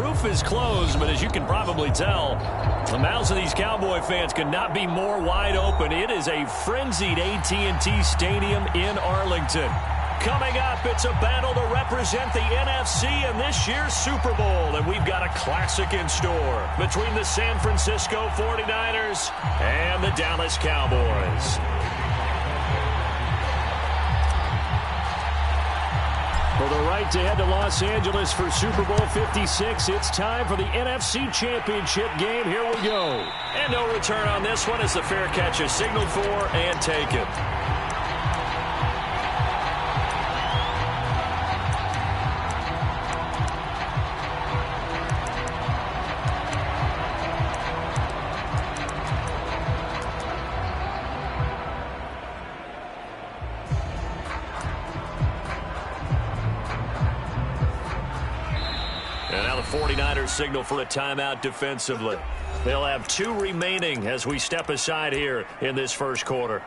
roof is closed, but as you can probably tell, the mouths of these Cowboy fans could not be more wide open. It is a frenzied AT&T Stadium in Arlington. Coming up, it's a battle to represent the NFC in this year's Super Bowl, and we've got a classic in store between the San Francisco 49ers and the Dallas Cowboys. For the right to head to Los Angeles for Super Bowl 56, it's time for the NFC Championship game. Here we go. And no return on this one as the fair catch is signaled for and taken. And now the 49ers signal for a timeout defensively. They'll have 2 remaining as we step aside here in this first quarter.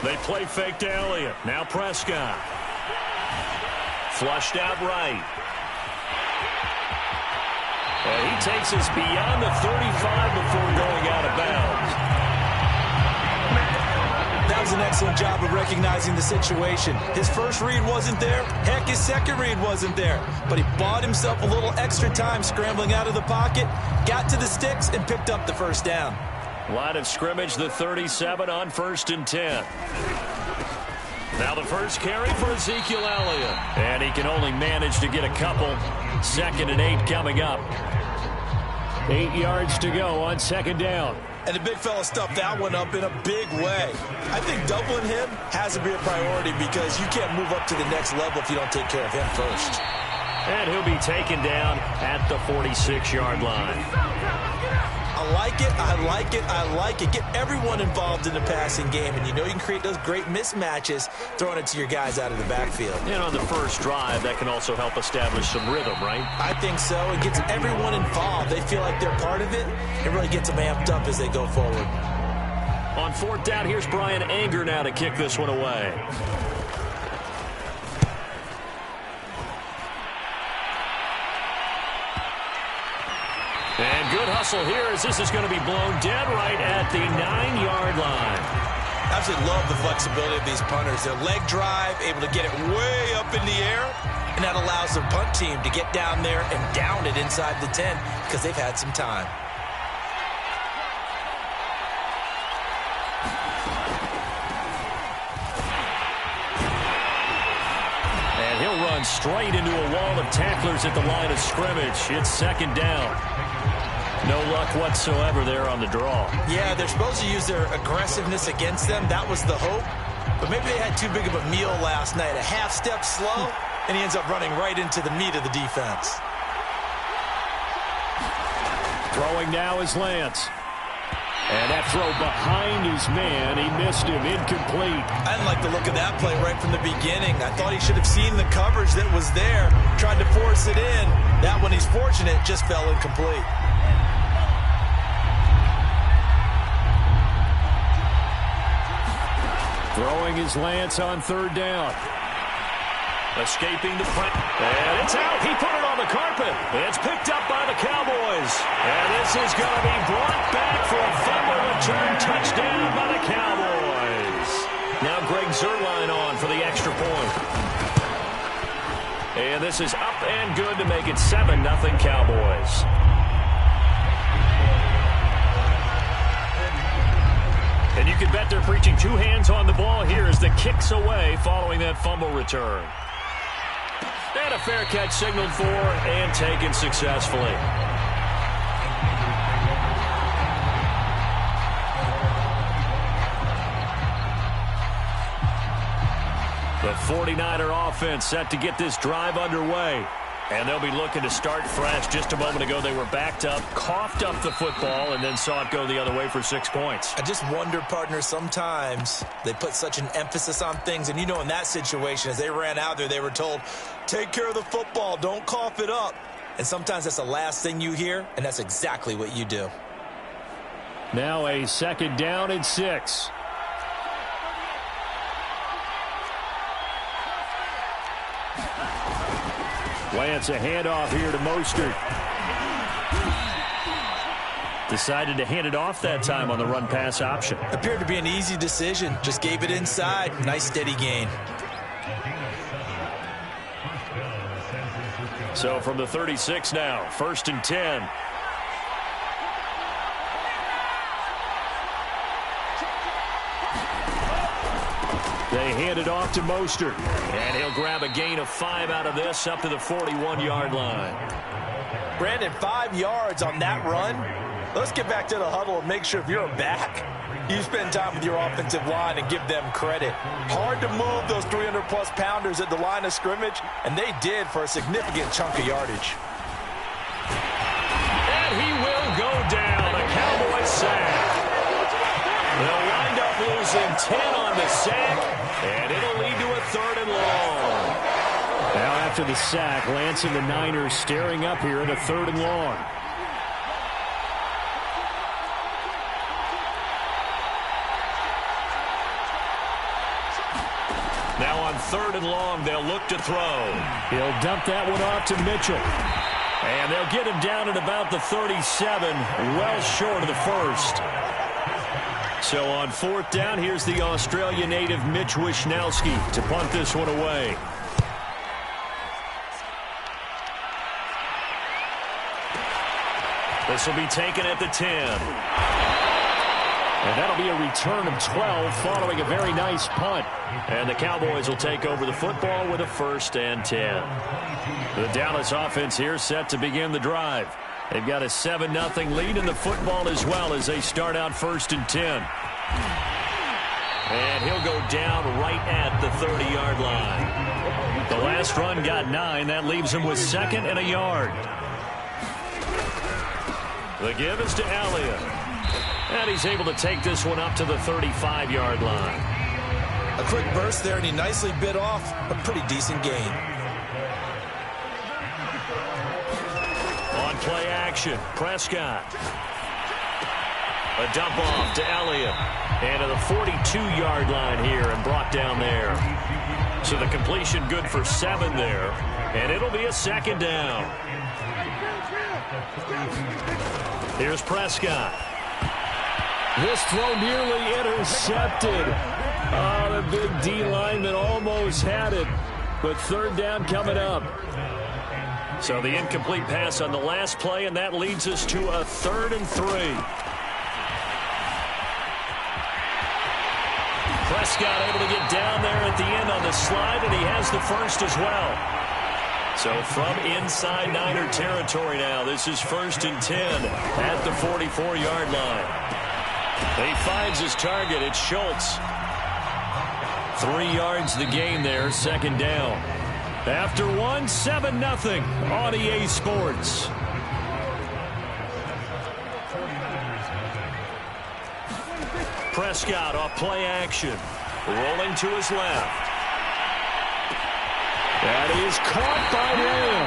They play fake to Elliott. Now Prescott. Flushed out right. And he takes us beyond the 35 before going out of bounds. That was an excellent job of recognizing the situation. His first read wasn't there. Heck, his second read wasn't there. But he bought himself a little extra time scrambling out of the pocket, got to the sticks, and picked up the first down. Line of scrimmage, the 37 on 1st and 10. Now the first carry for Ezekiel Elliott. And he can only manage to get a couple. 2nd and 8 coming up. 8 yards to go on 2nd down. And the big fella stuffed that one up in a big way. I think doubling him has to be a priority because you can't move up to the next level if you don't take care of him first. And he'll be taken down at the 46-yard line. I like it, I like it, I like it. Get everyone involved in the passing game, and you know you can create those great mismatches throwing it to your guys out of the backfield. And on the first drive, that can also help establish some rhythm, right? I think so. It gets everyone involved. They feel like they're part of it. It really gets them amped up as they go forward. On 4th down, here's Brian Anger now to kick this one away. And good hustle here as this is going to be blown dead right at the 9-yard line. I absolutely love the flexibility of these punters. Their leg drive, able to get it way up in the air, and that allows their punt team to get down there and down it inside the 10 because they've had some time. And he'll run straight into a wall of tacklers at the line of scrimmage. It's 2nd down. No luck whatsoever there on the draw. Yeah, they're supposed to use their aggressiveness against them. That was the hope. But maybe they had too big of a meal last night. A half step slow, and he ends up running right into the meat of the defense. Throwing now is Lance. And that throw behind his man, he missed him, incomplete. I didn't like the look of that play right from the beginning. I thought he should have seen the coverage that was there, tried to force it in. That one, he's fortunate, just fell incomplete. Throwing his Lance on 3rd down. Escaping the punt. And it's out. He put it on the carpet. It's picked up by the Cowboys. And this is going to be brought back for a fumble return touchdown by the Cowboys. Now Greg Zuerlein on for the extra point. And this is up and good to make it 7-0 Cowboys. And you can bet they're preaching 2 hands on the ball here as the kick's away following that fumble return. And a fair catch signaled for and taken successfully. The 49er offense set to get this drive underway. And they'll be looking to start fresh. Just a moment ago, they were backed up, coughed up the football, and then saw it go the other way for 6 points. I just wonder, partner, sometimes they put such an emphasis on things. And, you know, in that situation, as they ran out there, they were told, take care of the football, don't cough it up. And sometimes that's the last thing you hear, and that's exactly what you do. Now a 2nd down and 6. Lance, a handoff here to Mostert. Decided to hand it off that time on the run-pass option. Appeared to be an easy decision. Just gave it inside. Nice, steady gain. So from the 36 now, 1st and 10. They hand it off to Mostert. And he'll grab a gain of 5 out of this up to the 41-yard line. Brandon, 5 yards on that run. Let's get back to the huddle and make sure if you're a back, you spend time with your offensive line and give them credit. Hard to move those 300-plus pounders at the line of scrimmage, and they did for a significant chunk of yardage. And he will go down. A Cowboy sack. They'll wind up losing 10 on the sack, and it'll lead to a 3rd and long. Now after the sack, Lance and the Niners staring up here at a 3rd and long. Now on 3rd and long, they'll look to throw. He'll dump that one off to Mitchell. And they'll get him down at about the 37, well short of the 1st. So on 4th down, here's the Australia native Mitch Wishnowsky to punt this one away. This will be taken at the 10. And that'll be a return of 12 following a very nice punt. And the Cowboys will take over the football with a 1st and 10. The Dallas offense here set to begin the drive. They've got a 7-0 lead in the football as well as they start out 1st and 10. And he'll go down right at the 30-yard line. The last run got 9. That leaves him with 2nd and a yard. The give is to Elliott. And he's able to take this one up to the 35-yard line. A quick burst there, and he nicely bit off a pretty decent gain. On play action, Prescott. A dump off to Elliott. And to the 42-yard line here and brought down there. So the completion good for 7 there. And it'll be a 2nd down. Here's Prescott. This throw nearly intercepted. Oh, the big D lineman almost had it. But 3rd down coming up. So the incomplete pass on the last play, and that leads us to a 3rd and 3. Prescott able to get down there at the end on the slide, and he has the 1st as well. So from inside Niner territory now, this is 1st and 10 at the 44-yard line. He finds his target. It's Schultz. 3 yards the gain there, 2nd down. After 1, 7-0 on EA Sports. Prescott off play action. Rolling to his left. That is caught by Lamb.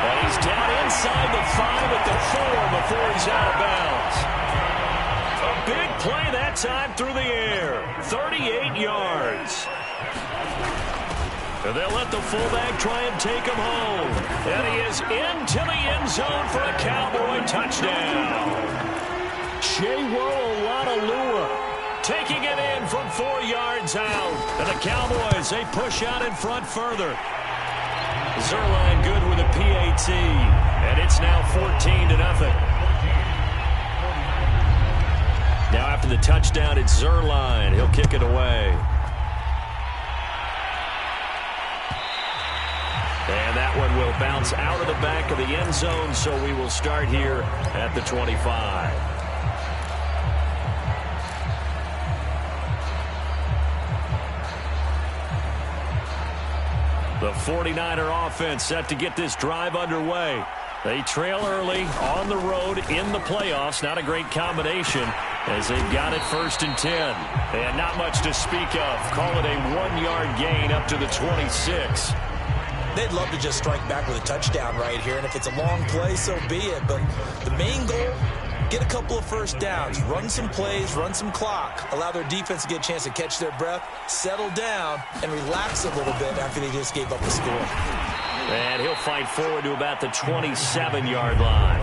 And he's down inside the 5 at the 4 before he's out of bounds. A big play that time through the air. 38 yards. And they'll let the fullback try and take him home. And he is into the end zone for a Cowboy touchdown. Chewo Oladolua taking it in from 4 yards out. And the Cowboys, they push out in front further. Zerline good with a PAT. And it's now 14-0. Now after the touchdown, it's Zerline. He'll kick it away. And that one will bounce out of the back of the end zone, so we will start here at the 25. The 49er offense set to get this drive underway. They trail early on the road in the playoffs. Not a great combination as they've got it 1st and 10. And not much to speak of. Call it a 1-yard gain up to the 26. They'd love to just strike back with a touchdown right here. And if it's a long play, so be it. But the main goal, get a couple of first downs, run some plays, run some clock, allow their defense to get a chance to catch their breath, settle down, and relax a little bit after they just gave up a score. And he'll fight forward to about the 27-yard line.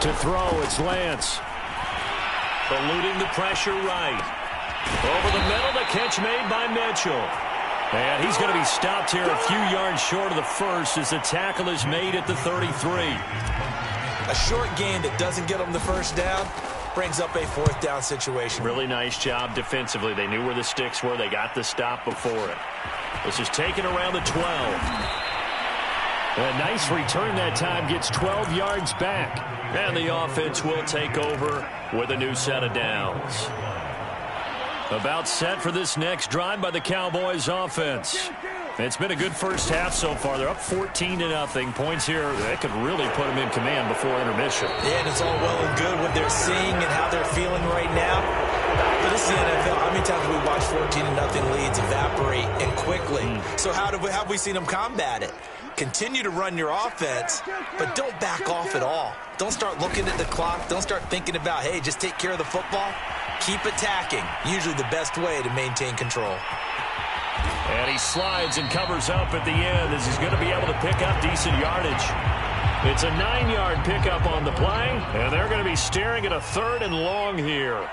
To throw, it's Lance. Eluding the pressure right. Over the middle, the catch made by Mitchell. And he's going to be stopped here a few yards short of the first as the tackle is made at the 33. A short gain that doesn't get them the first down brings up a 4th down situation. Really nice job defensively. They knew where the sticks were. They got the stop before it. This is taken around the 12. A nice return that time, gets 12 yards back. And the offense will take over with a new set of downs. About set for this next drive by the Cowboys offense. It's been a good first half so far. They're up 14-0. Points here, that could really put them in command before intermission. Yeah, and it's all well and good what they're seeing and how they're feeling right now. But this is the NFL. How many times have we watched 14-0 leads evaporate and quickly? So how have we seen them combat it? Continue to run your offense, but don't back off at all. Don't start looking at the clock. Don't start thinking about, hey, just take care of the football. Keep attacking. Usually the best way to maintain control. And he slides and covers up at the end as he's going to be able to pick up decent yardage. It's a 9-yard pickup on the play, and they're going to be staring at a 3rd and long here.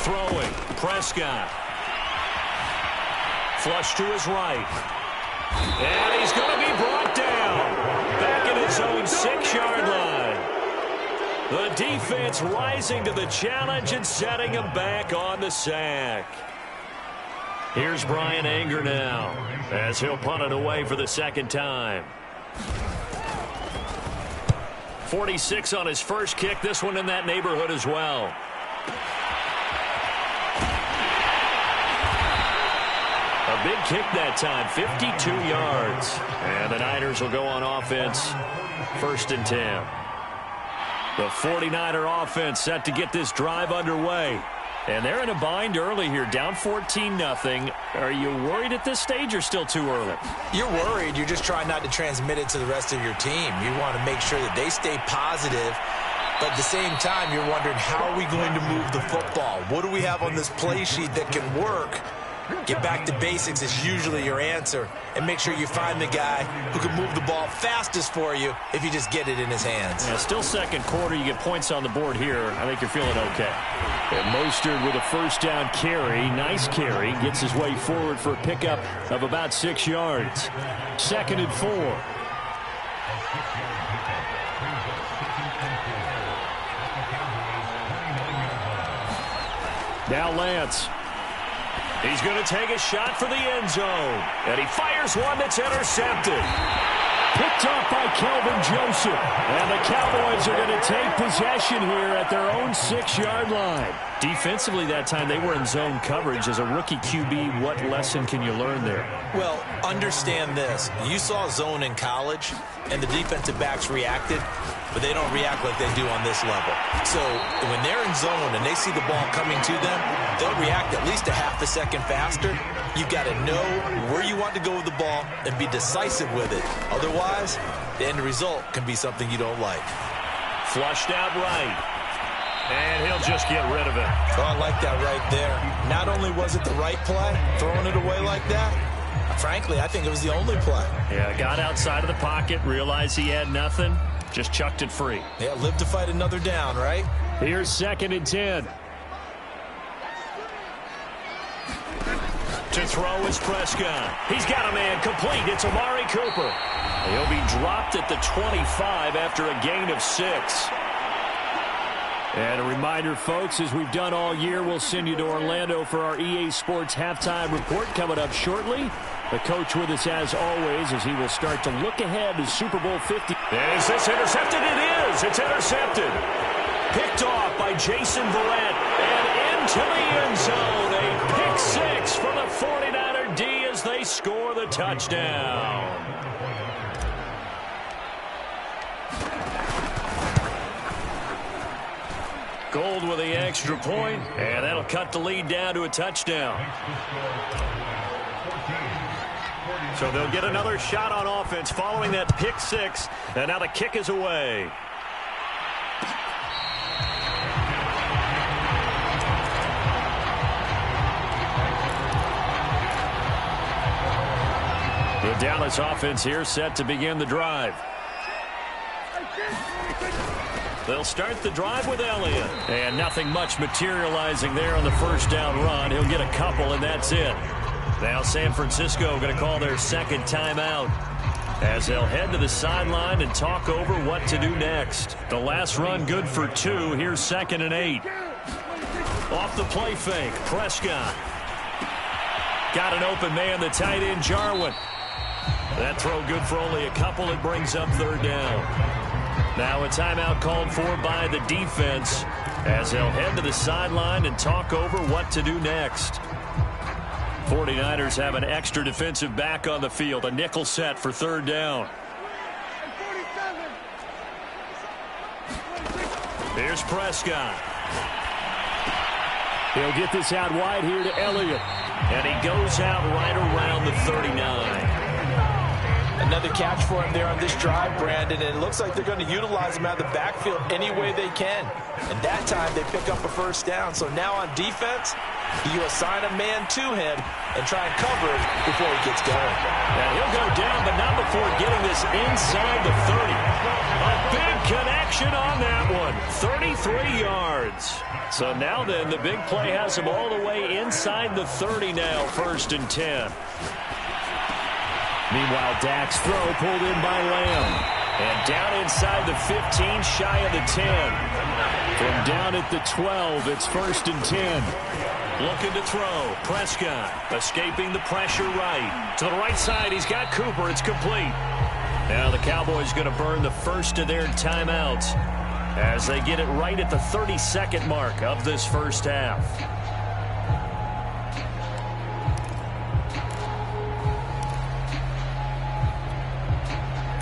Throwing, Prescott. Flush to his right. And he's going to be brought down. Back in his own 6-yard line. The defense rising to the challenge and setting him back on the sack. Here's Brian Anger now as he'll punt it away for the 2nd time. 46 on his first kick. This one in that neighborhood as well. A big kick that time, 52 yards. And the Niners will go on offense, 1st and 10. The 49er offense set to get this drive underway. And they're in a bind early here, down 14-0. Are you worried at this stage or still too early? You're worried. You're just trying not to transmit it to the rest of your team. You want to make sure that they stay positive. But at the same time, you're wondering, how are we going to move the football? What do we have on this play sheet that can work? Get back to basics is usually your answer. And make sure you find the guy who can move the ball fastest for you if you just get it in his hands. Yeah, still 2nd quarter. You get points on the board here. I think you're feeling okay. And Mostert with a 1st down carry. Nice carry. Gets his way forward for a pickup of about 6 yards. 2nd and 4. Now Lance. He's going to take a shot for the end zone. And he fires one that's intercepted. Picked up by Kelvin Joseph. And the Cowboys are going to take possession here at their own 6-yard line. Defensively that time, they were in zone coverage. As a rookie QB, what lesson can you learn there? Well, understand this. You saw zone in college, and the defensive backs reacted, but they don't react like they do on this level. So when they're in zone and they see the ball coming to them, they'll react at least a half a second faster. You've got to know where you want to go with the ball and be decisive with it. Otherwise, the end result can be something you don't like. Flushed out right. And he'll just get rid of it. Oh, I like that right there. Not only was it the right play, throwing it away like that, frankly, I think it was the only play. Yeah, got outside of the pocket, realized he had nothing, just chucked it free. Yeah, live to fight another down, right? Here's 2nd and 10. To throw is Prescott. He's got a man complete. It's Amari Cooper. He'll be dropped at the 25 after a gain of 6. And a reminder, folks, as we've done all year, we'll send you to Orlando for our EA Sports Halftime Report coming up shortly. The coach with us as always as he will start to look ahead to Super Bowl 50. Is this intercepted? It is. It's intercepted. Picked off by Jason Verrett and into the end zone. A pick six from the 49er D as they score the touchdown. Gold with the extra point, and that'll cut the lead down to a touchdown. So they'll get another shot on offense following that pick six, and now the kick is away. The Dallas offense here set to begin the drive. They'll start the drive with Elliott. And nothing much materializing there on the first down run. He'll get a couple, and that's it. Now San Francisco going to call their second timeout as they'll head to the sideline and talk over what to do next. The last run good for 2. Here's 2nd and 8. Off the play fake, Prescott. Got an open man, the tight end, Jarwin. That throw good for only a couple. It brings up 3rd down. Now a timeout called for by the defense as they'll head to the sideline and talk over what to do next. 49ers have an extra defensive back on the field. A nickel set for 3rd down. Here's Prescott. He'll get this out wide here to Elliott. And he goes out right around the 39. Another catch for him there on this drive, Brandon, and it looks like they're going to utilize him out of the backfield any way they can. And that time they pick up a 1st down. So now on defense, you assign a man to him and try and cover him before he gets going. And he'll go down, but not before getting this inside the 30. A big connection on that one. 33 yards. So now then, the big play has him all the way inside the 30 now, 1st and 10. Meanwhile, Dak's throw pulled in by Lamb. And down inside the 15, shy of the 10. From down at the 12, it's 1st and 10. Looking to throw. Prescott escaping the pressure right. To the right side, he's got Cooper. It's complete. Now the Cowboys going to burn the first of their timeouts as they get it right at the 32nd mark of this first half.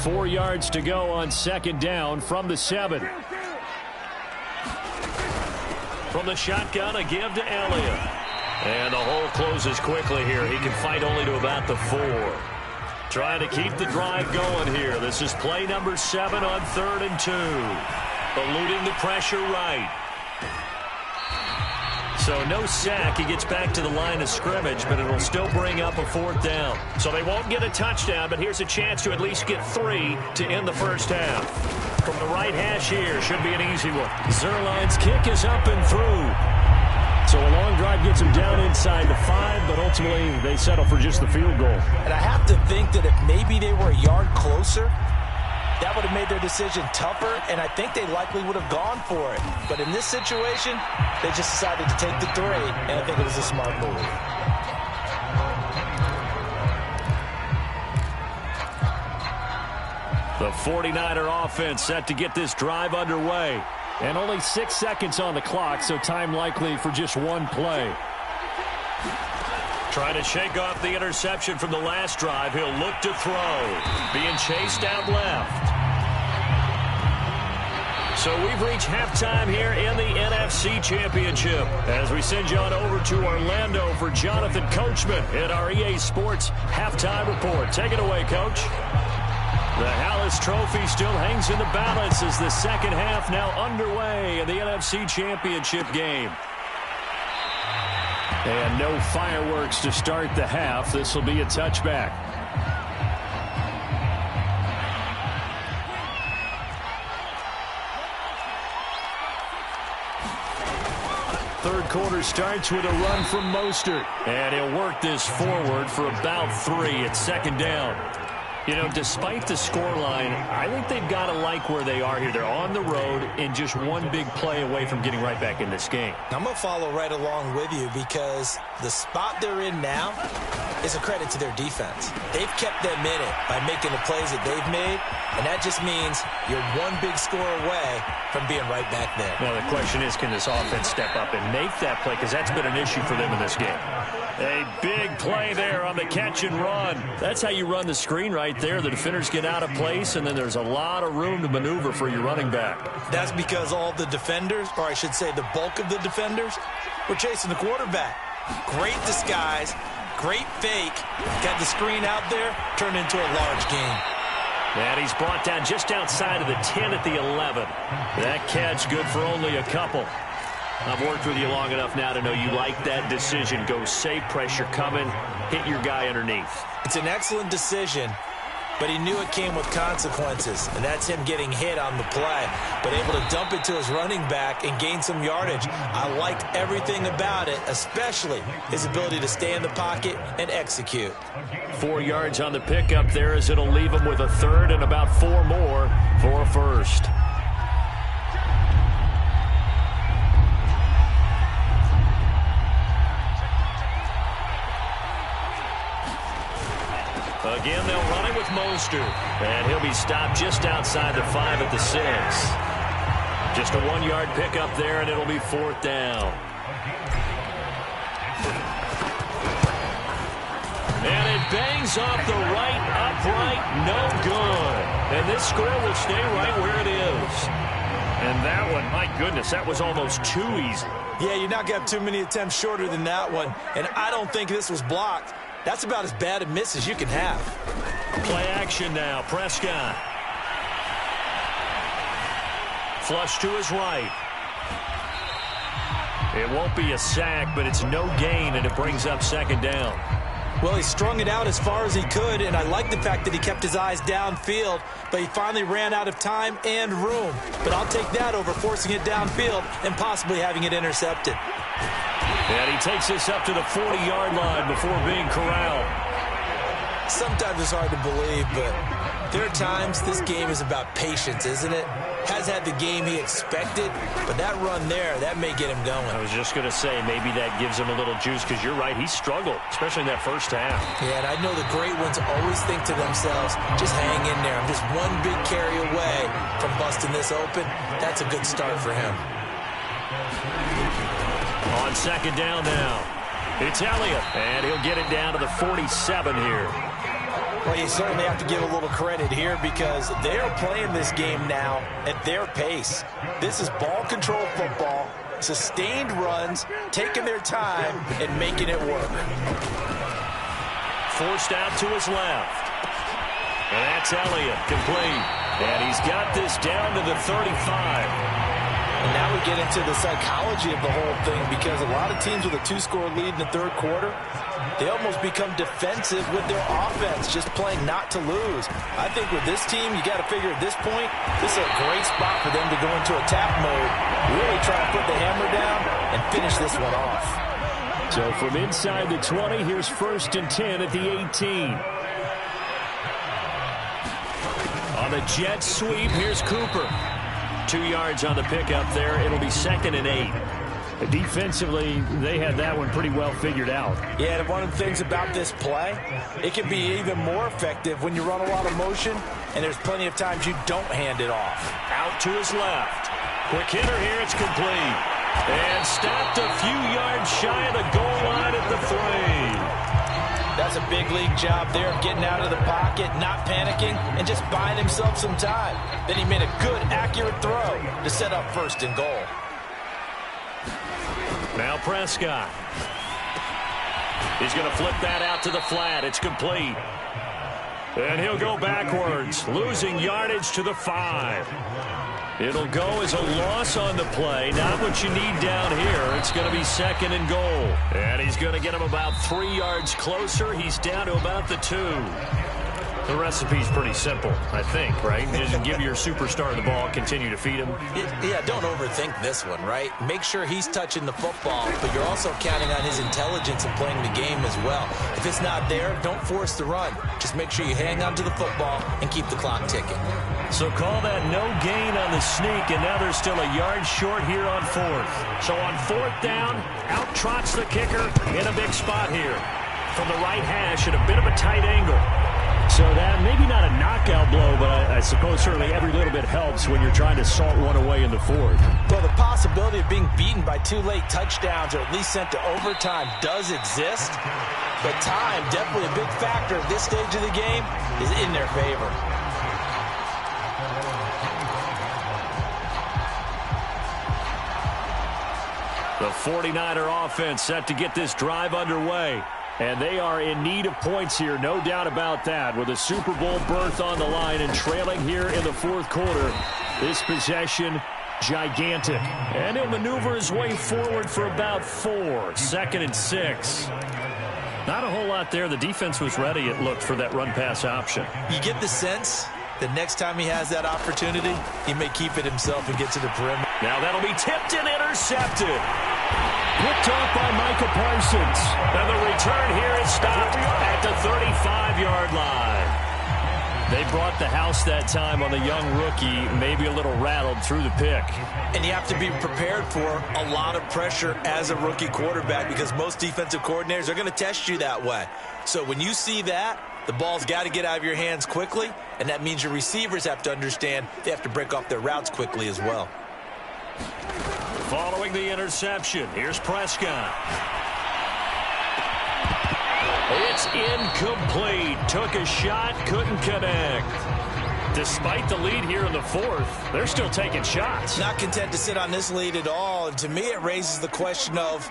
4 yards to go on 2nd down from the 7. From the shotgun, a give to Elliott. And the hole closes quickly here. He can fight only to about the 4. Trying to keep the drive going here. This is play number 7 on 3rd and 2. Eluding the pressure right. So no sack. He gets back to the line of scrimmage, but it'll still bring up a 4th down. So they won't get a touchdown, but here's a chance to at least get 3 to end the first half. From the right hash here, should be an easy one. Zerline's kick is up and through. So a long drive gets him down inside the 5, but ultimately they settle for just the field goal. And I have to think that if maybe they were a yard closer, that would have made their decision tougher, and I think they likely would have gone for it. But in this situation, they just decided to take the 3, and I think it was a smart move. The 49er offense set to get this drive underway. And only 6 seconds on the clock, so time likely for just one play. Trying to shake off the interception from the last drive. He'll look to throw. Being chased out left. So we've reached halftime here in the NFC Championship as we send you on over to Orlando for Jonathan Coachman in our EA Sports Halftime Report. Take it away, Coach. The Hallis Trophy still hangs in the balance as the second half now underway in the NFC Championship game. And no fireworks to start the half. This will be a touchback. Third quarter starts with a run from Mostert. And he'll work this forward for about 3 at 2nd down. You know, despite the scoreline, I think they've got to like where they are here. They're on the road and just one big play away from getting right back in this game. I'm going to follow right along with you because the spot they're in now, is a credit to their defense. They've kept them in it by making the plays that they've made, and that just means you're one big score away from being right back there. Now the question is, can this offense step up and make that play? Because that's been an issue for them in this game. A big play there on the catch and run. That's how you run the screen right there. The defenders get out of place, and then there's a lot of room to maneuver for your running back. That's because all the defenders, or I should say the bulk of the defenders, were chasing the quarterback. Great disguise, great fake. Got the screen out there, turned into a large gain. And he's brought down just outside of the 10 at the 11. That catch good for only a couple. I've worked with you long enough now to know you like that decision. Go safe, pressure coming, hit your guy underneath. It's an excellent decision, but he knew it came with consequences, and that's him getting hit on the play, but able to dump it to his running back and gain some yardage. I liked everything about it, especially his ability to stay in the pocket and execute. 4 yards on the pickup there as it'll leave him with a third and about 4 more for a first. Again, they'll run it with Mostert, and he'll be stopped just outside the 5 at the 6. Just a 1-yard pickup there, and it'll be 4th down. And it bangs off the right upright, no good. And this score will stay right where it is. And that one, my goodness, that was almost too easy. Yeah, you're not going to have too many attempts shorter than that one, and I don't think this was blocked. That's about as bad a miss as you can have. Play action now. Prescott. Flush to his right. It won't be a sack, but it's no gain, and it brings up 2nd down. Well, he strung it out as far as he could, and I like the fact that he kept his eyes downfield, but he finally ran out of time and room. But I'll take that over forcing it downfield and possibly having it intercepted. And he takes this up to the 40-yard line before being corralled. Sometimes it's hard to believe, but there are times this game is about patience, isn't it? Has had the game he expected, but that run there, that may get him going. I was just going to say, maybe that gives him a little juice, because you're right, he struggled, especially in that first half. Yeah, and I know the great ones always think to themselves, just hang in there. I'm just one big carry away from busting this open. That's a good start for him. On 2nd down now, it's Elliott, and he'll get it down to the 47 here. Well, you certainly have to give a little credit here because they're playing this game now at their pace. This is ball control football, sustained runs, taking their time, and making it work. Forced out to his left. And that's Elliott, complete. And he's got this down to the 35. And now we get into the psychology of the whole thing because a lot of teams with a 2-score lead in the 3rd quarter, they almost become defensive with their offense, just playing not to lose. I think with this team, you got to figure at this point, this is a great spot for them to go into attack mode, really try to put the hammer down and finish this one off. So from inside the 20, here's 1st and 10 at the 18. On the jet sweep, here's Cooper. 2 yards on the pickup there. It'll be 2nd and 8. Defensively, they had that one pretty well figured out. Yeah, and one of the things about this play, it can be even more effective when you run a lot of motion, and there's plenty of times you don't hand it off. Out to his left. Quick hitter here, it's complete. And stopped a few yards shy of the goal line at the 3. That's a big league job there of getting out of the pocket, not panicking, and just buying himself some time. Then he made a good, accurate throw to set up 1st and goal. Now Prescott. He's going to flip that out to the flat. It's complete. And he'll go backwards, losing yardage to the 5. It'll go as a loss on the play. Not what you need down here. It's going to be 2nd and goal. And he's going to get him about 3 yards closer. He's down to about the 2. The recipe's pretty simple, I think, right? Just give your superstar the ball, continue to feed him. Yeah, don't overthink this one, right? Make sure he's touching the football, but you're also counting on his intelligence in playing the game as well. If it's not there, don't force the run. Just make sure you hang on to the football and keep the clock ticking. So call that no gain on the sneak, and now they're still a yard short here on 4th. So on 4th down, out trots the kicker in a big spot here. from the right hash at a bit of a tight angle. So that maybe not a knockout blow, but I suppose certainly every little bit helps when you're trying to salt one away in the fourth. Well, the possibility of being beaten by 2 late touchdowns or at least sent to overtime does exist. But time, definitely a big factor at this stage of the game, is in their favor. The 49er offense set to get this drive underway. And they are in need of points here, no doubt about that. With a Super Bowl berth on the line and trailing here in the fourth quarter. This possession, gigantic. And he'll maneuver his way forward for about 4. 2nd and 6. Not a whole lot there. The defense was ready, it looked, for that run-pass option. You get the sense that next time he has that opportunity, he may keep it himself and get to the perimeter. Now that'll be tipped and intercepted. Picked off by Micah Parsons. And the return here is stopped at the 35-yard line. They brought the house that time on the young rookie, maybe a little rattled through the pick. And you have to be prepared for a lot of pressure as a rookie quarterback because most defensive coordinators are going to test you that way. So when you see that, the ball's got to get out of your hands quickly, and that means your receivers have to understand they have to break off their routes quickly as well. Following the interception, here's Prescott. It's incomplete. Took a shot, couldn't connect. Despite the lead here in the fourth, they're still taking shots. Not content to sit on this lead at all, and to me it raises the question of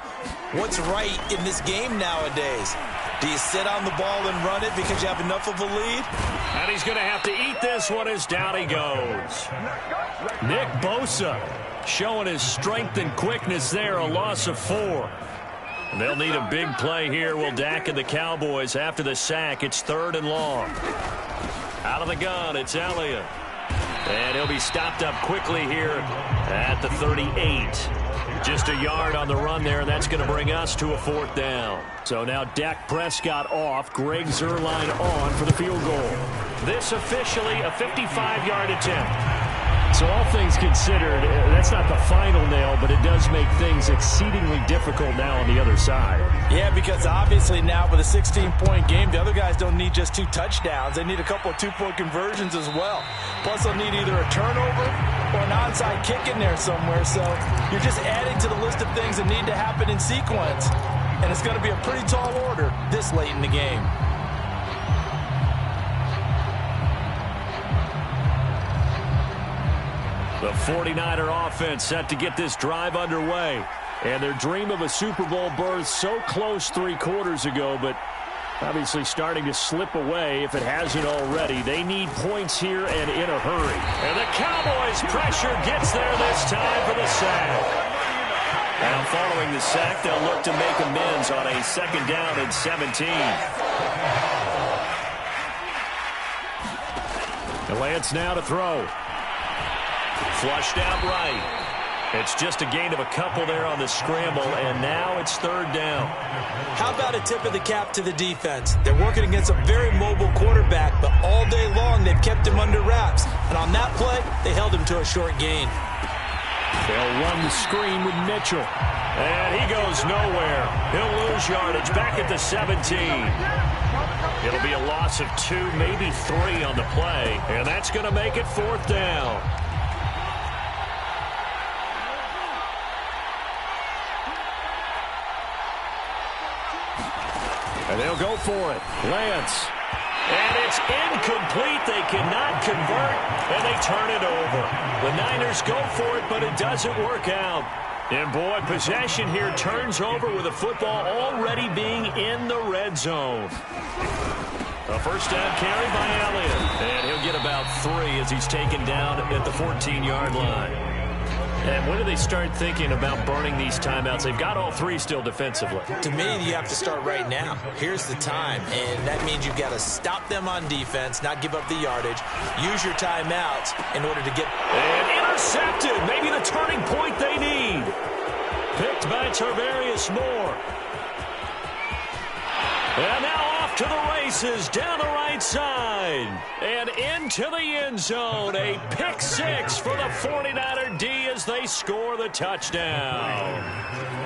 what's right in this game nowadays. Do you sit on the ball and run it because you have enough of a lead? And he's going to have to eat this one as down he goes. Nick Bosa showing his strength and quickness there, a loss of 4. They'll need a big play here. Will Dak and the Cowboys after the sack. It's 3rd and long. Out of the gun, it's Elliott. And he'll be stopped up quickly here at the 38. Just a yard on the run there, and that's going to bring us to a 4th down. So now Dak Prescott off, Greg Zuerlein on for the field goal. This officially a 55-yard attempt. So all things considered, that's not the final nail, but it does make things exceedingly difficult now on the other side. Yeah, because obviously now with a 16-point game, the other guys don't need just 2 touchdowns. They need a couple of 2-point conversions as well. Plus, they'll need either a turnover or an onside kick in there somewhere. So you're just adding to the list of things that need to happen in sequence. And it's going to be a pretty tall order this late in the game. The 49er offense set to get this drive underway. And their dream of a Super Bowl berth so close 3 quarters ago, but obviously starting to slip away if it hasn't already. They need points here and in a hurry. And the Cowboys' pressure gets there this time for the sack. Now following the sack, they'll look to make amends on a 2nd down and 17. The Lance now to throw. Flushed out right. It's just a gain of a couple there on the scramble, and now it's 3rd down. How about a tip of the cap to the defense? They're working against a very mobile quarterback, but all day long they've kept him under wraps. And on that play, they held him to a short gain. They'll run the screen with Mitchell. And he goes nowhere. He'll lose yardage back at the 17. It'll be a loss of 2, maybe 3 on the play, and that's going to make it 4th down. And they'll go for it. Lance. And it's incomplete. They cannot convert, and they turn it over. The Niners go for it, but it doesn't work out. And, boy, possession here turns over with the football already being in the red zone. A 1st down carry by Elliott. And he'll get about 3 as he's taken down at the 14-yard line. And when do they start thinking about burning these timeouts? They've got all 3 still defensively. To me, you have to start right now. Here's the time, and that means you've got to stop them on defense, not give up the yardage. Use your timeouts in order to get... And intercepted. Maybe the turning point they need. Picked by Tarvarius Moore. And now off to the races down the right side. And into the end zone. A pick six for the 49er D as they score the touchdown.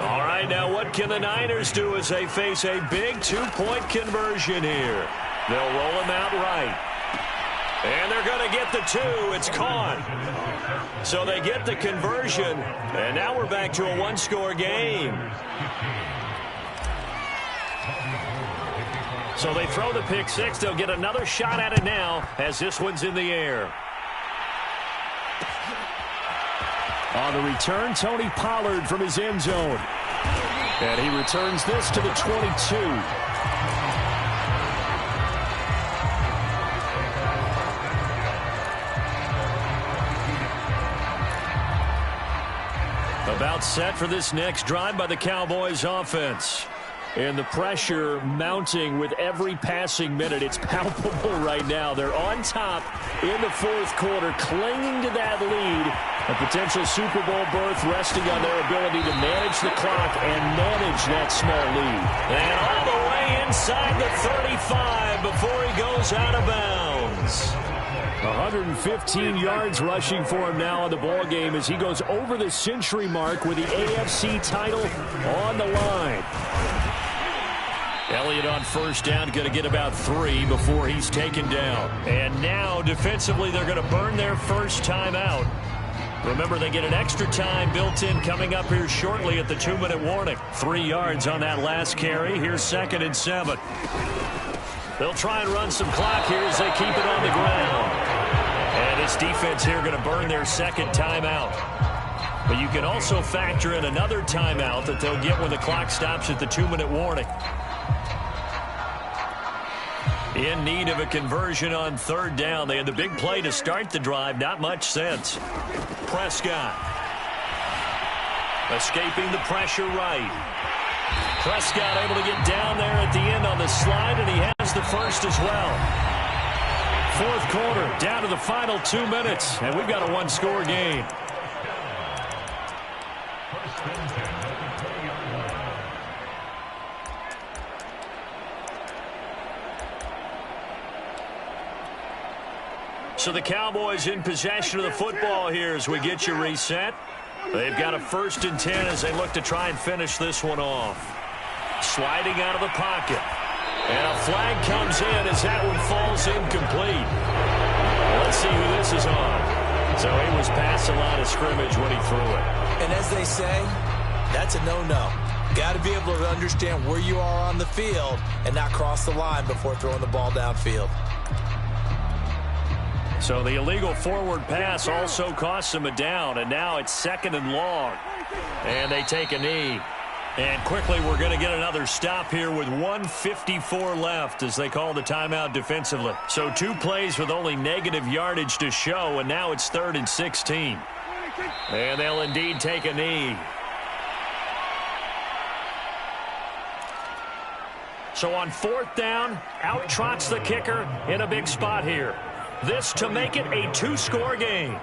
All right, now what can the Niners do as they face a big two-point conversion here? They'll roll him out right. And they're going to get the two. It's caught. So they get the conversion. And now we're back to a one-score game. So they throw the pick six. They'll get another shot at it now as this one's in the air. On the return, Tony Pollard from his end zone. And he returns this to the 22. About set for this next drive by the Cowboys offense. And the pressure mounting with every passing minute. It's palpable right now. They're on top in the fourth quarter, clinging to that lead. A potential Super Bowl berth resting on their ability to manage the clock and manage that small lead. And all the way inside the 35 before he goes out of bounds. 115 yards rushing for him now in the ball game as he goes over the century mark with the AFC title on the line. Elliott on first down, going to get about 3 before he's taken down. And now, defensively, they're going to burn their first time out. Remember, they get an extra time built in coming up here shortly at the 2-minute warning. 3 yards on that last carry. Here's 2nd and 7. They'll try and run some clock here as they keep it on the ground. And this defense here going to burn their second timeout. But you can also factor in another timeout that they'll get when the clock stops at the 2-minute warning. In need of a conversion on third down. They had the big play to start the drive. Not much sense. Prescott. Escaping the pressure right. Prescott able to get down there at the end on the slide, and he has the first as well. Fourth quarter, down to the final 2 minutes, and we've got a one-score game. So the Cowboys in possession of the football here as we get you reset. They've got a 1st and 10 as they look to try and finish this one off. Sliding out of the pocket. And a flag comes in as that one falls incomplete. Let's see who this is on. So he was past the line of scrimmage when he threw it. And as they say, that's a no-no. Got to be able to understand where you are on the field and not cross the line before throwing the ball downfield. So the illegal forward pass also costs him a down, and now it's 2nd and long. And they take a knee. And quickly we're going to get another stop here with 1:54 left as they call the timeout defensively. So 2 plays with only negative yardage to show, and now it's 3rd and 16. And they'll indeed take a knee. So on 4th down, out trots the kicker in a big spot here. This to make it a 2-score game.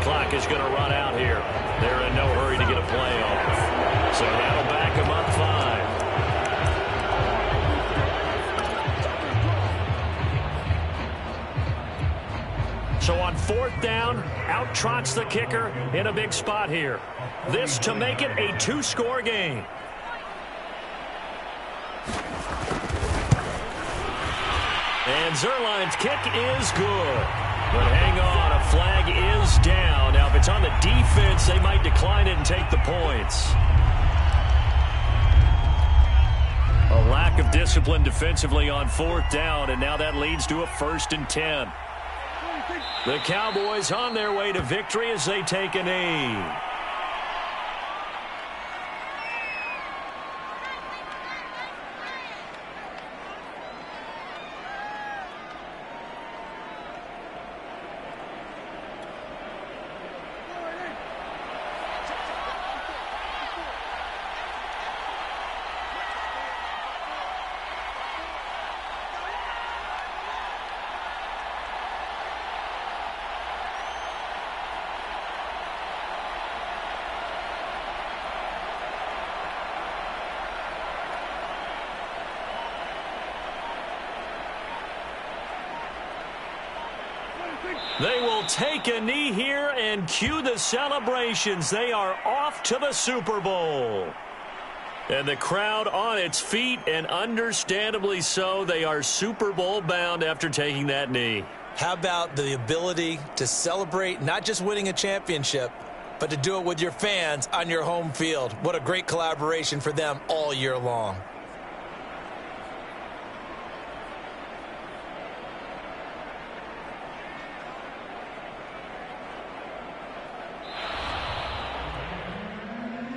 Clock is going to run out here. They're in no hurry to get a play off. So that'll back them up 5. So on 4th down, out trots the kicker in a big spot here. This to make it a 2-score game. And Zerline's kick is good. But hang on, a flag is down. Now, if it's on the defense, they might decline it and take the points. A lack of discipline defensively on 4th down, and now that leads to a 1st and 10. The Cowboys on their way to victory as they take a knee. They will take a knee here and cue the celebrations. They are off to the Super Bowl. And the crowd on its feet, and understandably so. They are Super Bowl bound after taking that knee. How about the ability to celebrate not just winning a championship, but to do it with your fans on your home field? What a great collaboration for them all year long.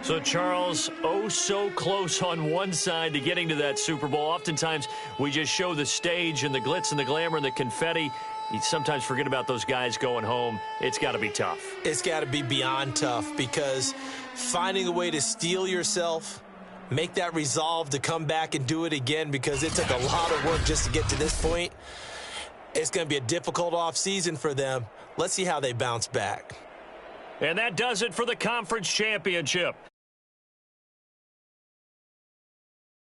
So, Charles, oh so close on one side to getting to that Super Bowl. Oftentimes, we just show the stage and the glitz and the glamour and the confetti. You sometimes forget about those guys going home. It's got to be tough. It's got to be beyond tough, because finding a way to steel yourself, make that resolve to come back and do it again, because it took a lot of work just to get to this point. It's going to be a difficult offseason for them. Let's see how they bounce back. And that does it for the conference championship.